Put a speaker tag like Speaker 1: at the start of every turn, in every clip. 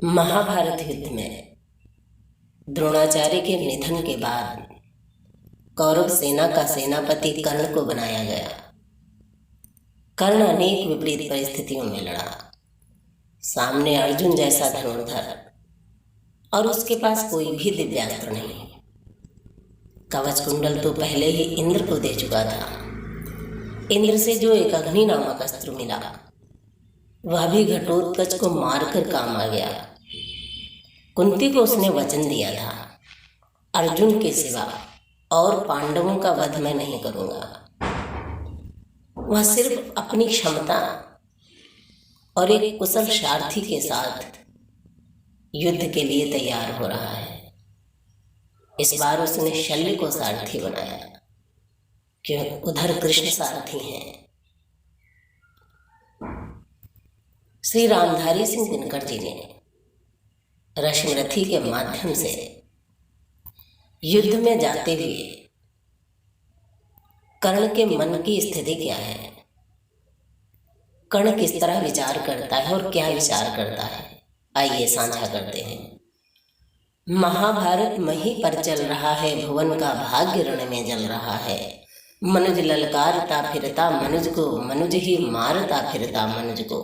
Speaker 1: महाभारत युद्ध में द्रोणाचार्य के निधन के बाद कौरव सेना का सेनापति कर्ण को बनाया गया। कर्ण अनेक विपरीत परिस्थितियों में लड़ा। सामने अर्जुन जैसा धनुर्धर और उसके पास कोई भी दिव्यास्त्र नहीं। कवच कुंडल तो पहले ही इंद्र को दे चुका था। इंद्र से जो एक अग्नि नामक अस्त्र मिला वह भी घटोत्कच को मारकर काम आ गया। कुंती को उसने वचन दिया था, अर्जुन के सिवा और पांडवों का वध मैं नहीं करूंगा। वह सिर्फ अपनी क्षमता और एक कुशल सारथी के साथ युद्ध के लिए तैयार हो रहा है। इस बार उसने शल्य को सारथी बनाया क्योंकि उधर कृष्ण सारथी हैं। श्री रामधारी सिंह दिनकर जी ने रश्मिरथी के माध्यम से युद्ध में जाते हुए कर्ण के मन की स्थिति क्या है, कर्ण किस तरह विचार करता है और क्या विचार करता है, आइए साझा करते हैं। महाभारत मही पर चल रहा है, भुवन का भाग्य रण में जल रहा है। मनुज ललकारता फिरता मनुज को, मनुज ही मारता फिरता मनुज को।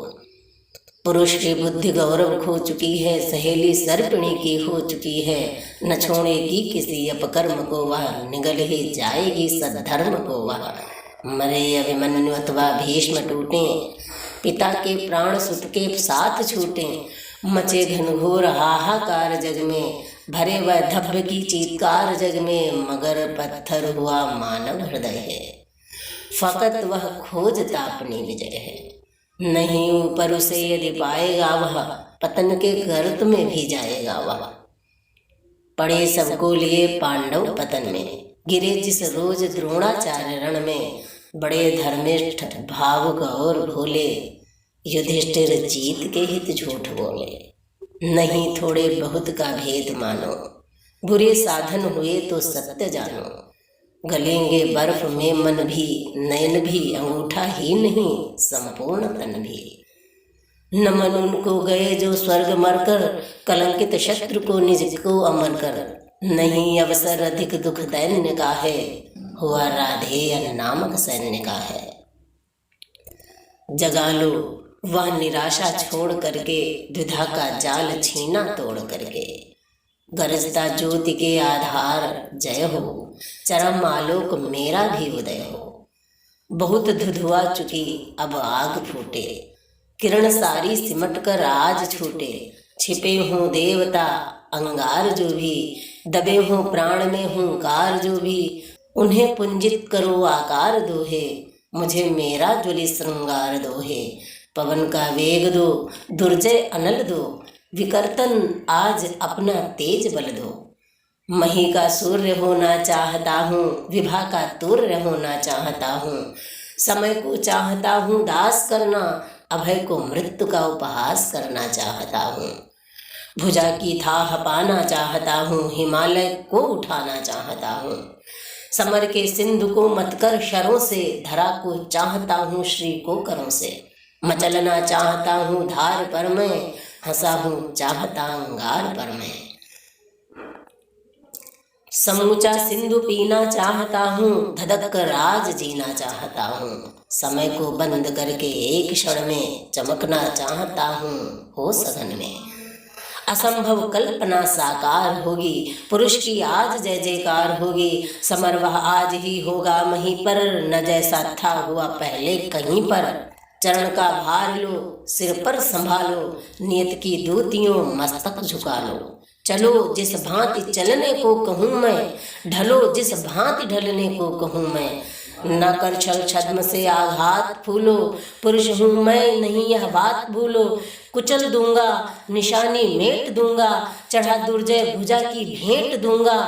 Speaker 1: पुरुष की बुद्धि गौरव खो चुकी है, सहेली सर्पिणी की हो चुकी है। न छोड़ेगी किसी अपकर्म को वह, निगल ही जाएगी सद्धर्म को वह। मरे अभिमन्यु अथवा भीष्म टूटे, पिता के प्राण सुत के साथ छूटे। मचे घनघोर हाहाकार जग में, भरे वह धब्ब की चीत्कार जग में। मगर पत्थर हुआ मानव हृदय है, फकत वह खोजता अपनी विजय है। नहीं ऊपर उसे यदि पाएगा वह, पतन के गर्त में भी जाएगा वह। पड़े सबको लिए पांडव पतन में, गिरे जिस रोज द्रोणाचार्य रण में। बड़े धर्मिष्ठ भावुक और भोले, युधिष्ठिर जीत के हित झूठ बोले। नहीं थोड़े बहुत का भेद मानो, बुरे साधन हुए तो सत्य जानो। गलेंगे बर्फ में मन भी, नयन भी, अंगूठा ही नहीं संपूर्ण तन भी। न मन उनको गए जो स्वर्ग मरकर, कलंकित शत्रु को निज को अमर कर। नहीं अवसर अधिक दुख दैन्य का है, हुआ राधेय नामक सैन्य का है। जगा लो वह निराशा छोड़ करके, द्विधा का जाल छीना तोड़ करके। गरजता ज्योति के आधार जय हो, चरम आलोक मेरा भी उदय हो। बहुत धुधुआ चुकी अब आग फूटे, किरण सारी सिमट कर आज छूटे। छिपे हों देवता अंगार जो भी, दबे हों प्राण में हुंकार जो भी। उन्हें पुंजित करो आकार दोहे, मुझे मेरा ज्वलि श्रृंगार दोहे। पवन का वेग दो, दुर्जय अनल दो, विकर्तन आज अपना तेज बल दो। मही का सूर्य होना चाहता हूँ, विभा का तुर्य होना चाहता हूँ। समय को चाहता हूँ दास करना, अभय को मृत्यु का उपहास करना चाहता हूँ। भुजा की थाह पाना चाहता हूँ, हिमालय को उठाना चाहता हूँ। समर के सिंधु को मत कर शरों से, धरा को चाहता हूँ श्री को करों से। मचलना चाहता हूँ धार पर मैं, हंसा हूँ चाहता अंगार पर मैं। समूचा सिंधु पीना चाहता हूँ, धधक राज जीना चाहता हूँ। समय को बंद करके एक क्षण में, चमकना चाहता हूँ हो सघन में। असंभव कल्पना साकार होगी, पुरुष की आज जय जयकार होगी। समर वह आज ही होगा महीं पर, न जैसा था हुआ पहले कहीं पर। चरण का भार लो सिर पर संभालो, नियत की दूतियों मस्तक झुका लो। चलो जिस भांति चलने को कहूँ मैं, ढलो जिस भांति ढलने को कहूँ मैं। न कर छल छद्म से आघात फूलो, पुरुष हूँ मैं नहीं यह बात भूलो। कुचल दूंगा निशानी मेट दूंगा, चढ़ा दुर्जय भुजा की भेंट दूंगा।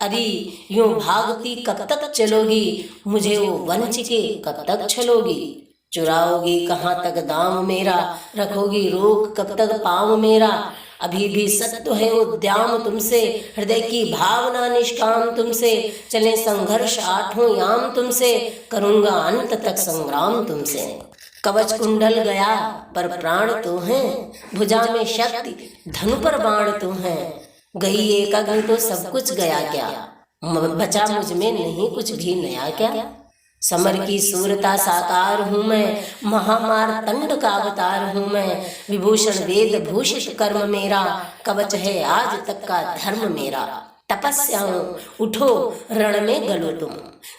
Speaker 1: अरे यूं भागती कब तक चलोगी, मुझे वो वंचिके कब तक छलोगी। चुराओगी कहाँ तक दाम मेरा, रखोगी रोक कब तक पाँव मेरा। अभी भी सत्य है उद्याम तुमसे, हृदय की भावना निष्काम तुमसे। चले संघर्ष आठों याम तुमसे, करूँगा अंत तक संग्राम तुमसे। कवच कुंडल गया पर प्राण तो हैं, भुजा में शक्ति धनु पर बाण तो हैं। गई एक अग्नि तो सब कुछ गया क्या, बचा मुझ में नहीं कुछ भी नया क्या। समर की सूरता साकार हूँ मैं, महामार तंड का अवतार हूँ मैं। विभूषण वेद भूषित कर्म मेरा, कवच है आज तक का धर्म मेरा। तपस्या उठो रण में गलो तुम,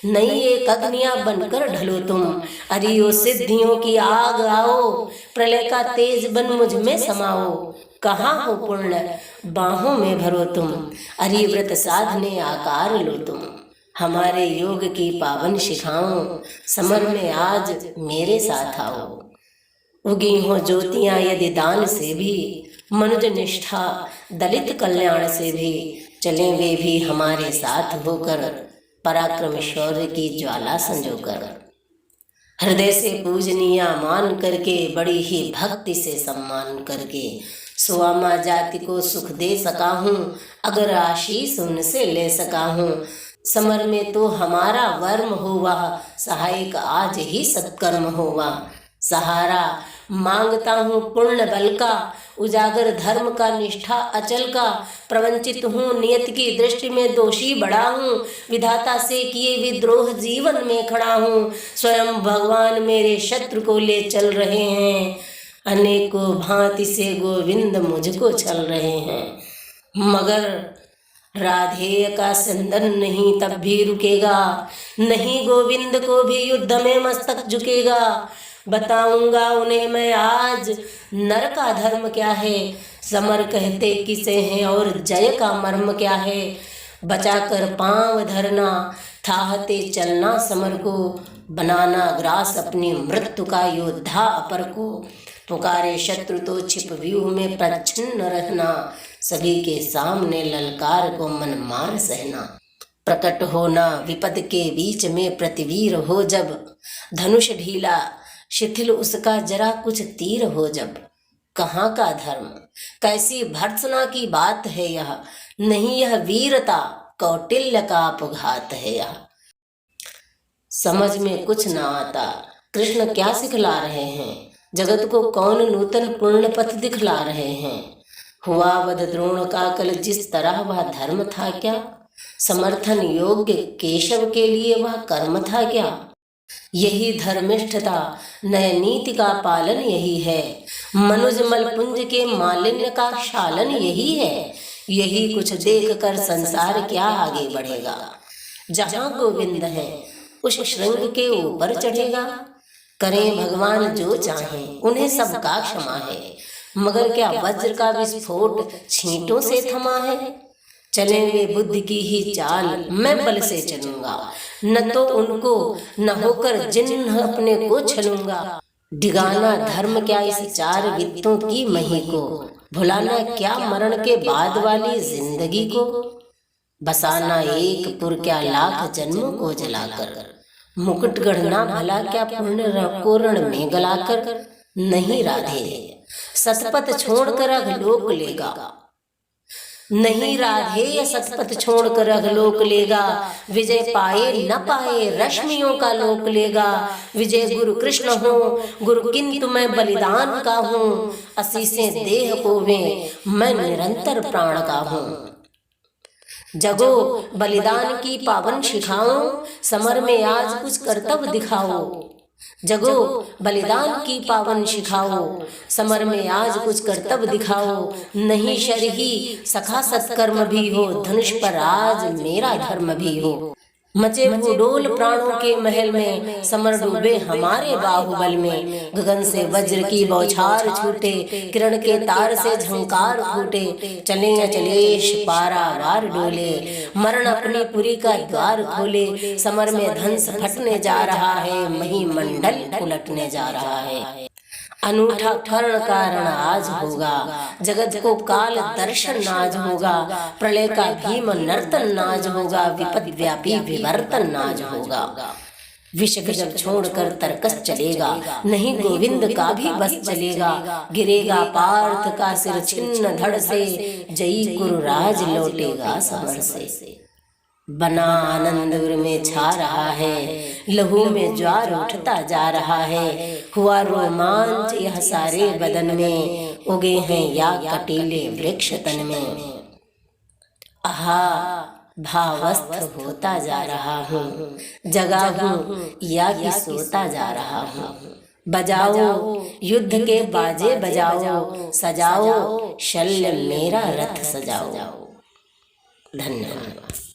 Speaker 1: नई एक अग्नियां बनकर ढलो तुम। अरियो सिद्धियों की आग आओ, प्रलय का तेज बन मुझ में समाओ। कहाँ हो पुण्य बाहों में भरो तुम, अरिव्रत साधने आकार लो तुम। हमारे योग की पावन शिखाओं, समर में आज मेरे साथ आओ। उगी हो ज्योतियां यदि दान से भी, मनुज निष्ठा दलित कल्याण से भी। चलें वे भी हमारे साथ होकर, पराक्रम शौर्य की ज्वाला संजोकर। हृदय से पूजनीया मान करके, बड़ी ही भक्ति से सम्मान करके। सुआमा जाति को सुख दे सका हूँ, अगर आशीष उनसे ले सका हूँ। समर में तो हमारा वर्म हुआ, सहायक आज ही सत्कर्म हुआ। सहारा मांगता हूँ पुण्य बल का, उजागर धर्म का निष्ठा अचल का। प्रवंचित हूँ नियत की दृष्टि में दोषी बड़ा हूँ, विधाता से किए विद्रोह जीवन में खड़ा हूँ। स्वयं भगवान मेरे शत्रु को ले चल रहे हैं, अनेकों भांति से गोविंद मुझको छल रहे हैं। मगर राधेय का संदन नहीं तब भी रुकेगा, नहीं गोविंद को भी युद्ध में मस्तक झुकेगा। बताऊंगा उन्हें मैं आज नर का धर्म क्या है, समर कहते किसे हैं और जय का मर्म क्या है। बचाकर पांव धरना, थाहते चलना समर को, बनाना ग्रास अपनी मृत्यु का योद्धा अपर को। पुकारे शत्रु तो छिप व्यूह में प्रच्छन्न रहना, सभी के सामने ललकार को मन मार सहना। प्रकट होना विपद के बीच में प्रतिवीर हो जब, धनुष ढीला शिथिल उसका जरा कुछ तीर हो जब। कहाँ का धर्म कैसी भर्त्सना की बात है यह, नहीं यह वीरता कौटिल्य का अपघात है यह। समझ में कुछ ना आता कृष्ण क्या सिखला रहे हैं, जगत को कौन नूतन पूर्ण पथ दिखला रहे हैं। हुआ वध द्रोण का कल जिस तरह वह धर्म था क्या, समर्थन योग्य केशव के लिए वह कर्म था क्या। यही धर्मिष्ठता नय नीति का पालन यही है, मनुज मलपुंज के मालिन्य का क्षालन यही है। यही कुछ देख कर संसार क्या आगे बढ़ेगा, जहाँ गोविंद है उस श्रृंग के ऊपर चढ़ेगा। करें भगवान जो चाहें उन्हें सबका क्षमा है, मगर क्या वज्र का विस्फोट छींटों से थमा है। चले वे बुद्धि की ही चाल, मैं बल से चलूंगा, न तो उनको न होकर जिन्ह अपने को छलूंगा। डिगाना धर्म क्या इस चार वित्तों की मही को, भुलाना क्या मरण के बाद वाली जिंदगी को। बसाना एक पुर क्या लाख जन्मों को जलाकर, मुकुट गढ़ना भला क्या पुण्य को रण में गलाकर। नहीं राधे सतपथ छोड़कर अघलोक लेगा, नहीं राधे सतपथ छोड़कर अघलोक लेगा। विजय पाए न पाए रश्मियों का लोक लेगा। विजय गुरु कृष्ण हो गुरु किंतु मैं बलिदान का हूँ, असीसें देह को वे मैं निरंतर प्राण का हूँ। जगो बलिदान की पावन शिखाओं, समर में आज कुछ कर्तव्य दिखाओ। जगो बलिदान की पावन शिखाओ, समर में आज कुछ कर्तव्य दिखाओ। नहीं शरही सखा सत्कर्म भी हो, धनुष पर आज मेरा धर्म भी हो। मचे भूडोल प्राणों के महल में, समर डूबे हमारे बाहुबल में। गगन से वज्र की बौछार छूटे, किरण के तार से झंकार फूटे। चले अचलेश पारावार डोले, मरण अपनी पुरी का द्वार खोले। समर में धंस फटने जा रहा है, महीमंडल उलटने जा रहा है। अनूठा कर्ण कारण आज होगा, जगत को काल दर्शन नाज होगा। प्रलय का भीम नर्तन नाज होगा, विपद व्यापी विवर्तन नाज होगा। विषक जब छोड़कर तरकस चलेगा, नहीं गोविंद का भी बस चलेगा। गिरेगा पार्थ का सिर छिन्न धड़ से, जयी गुरुराज लौटेगा समर से। बना आनंद उर में छा रहा है, लहू में ज्वार उठता जा रहा है। हुआ रोमांच यह सारे बदन में, उगे हैं या कटीले वृक्ष तन में। आहा भावस्थ होता जा रहा हूँ, जगा हूँ या कि सोता जा रहा हूँ। बजाओ युद्ध के बाजे बजाओ, सजाओ शल्य मेरा रथ सजाओ। धन्यवाद।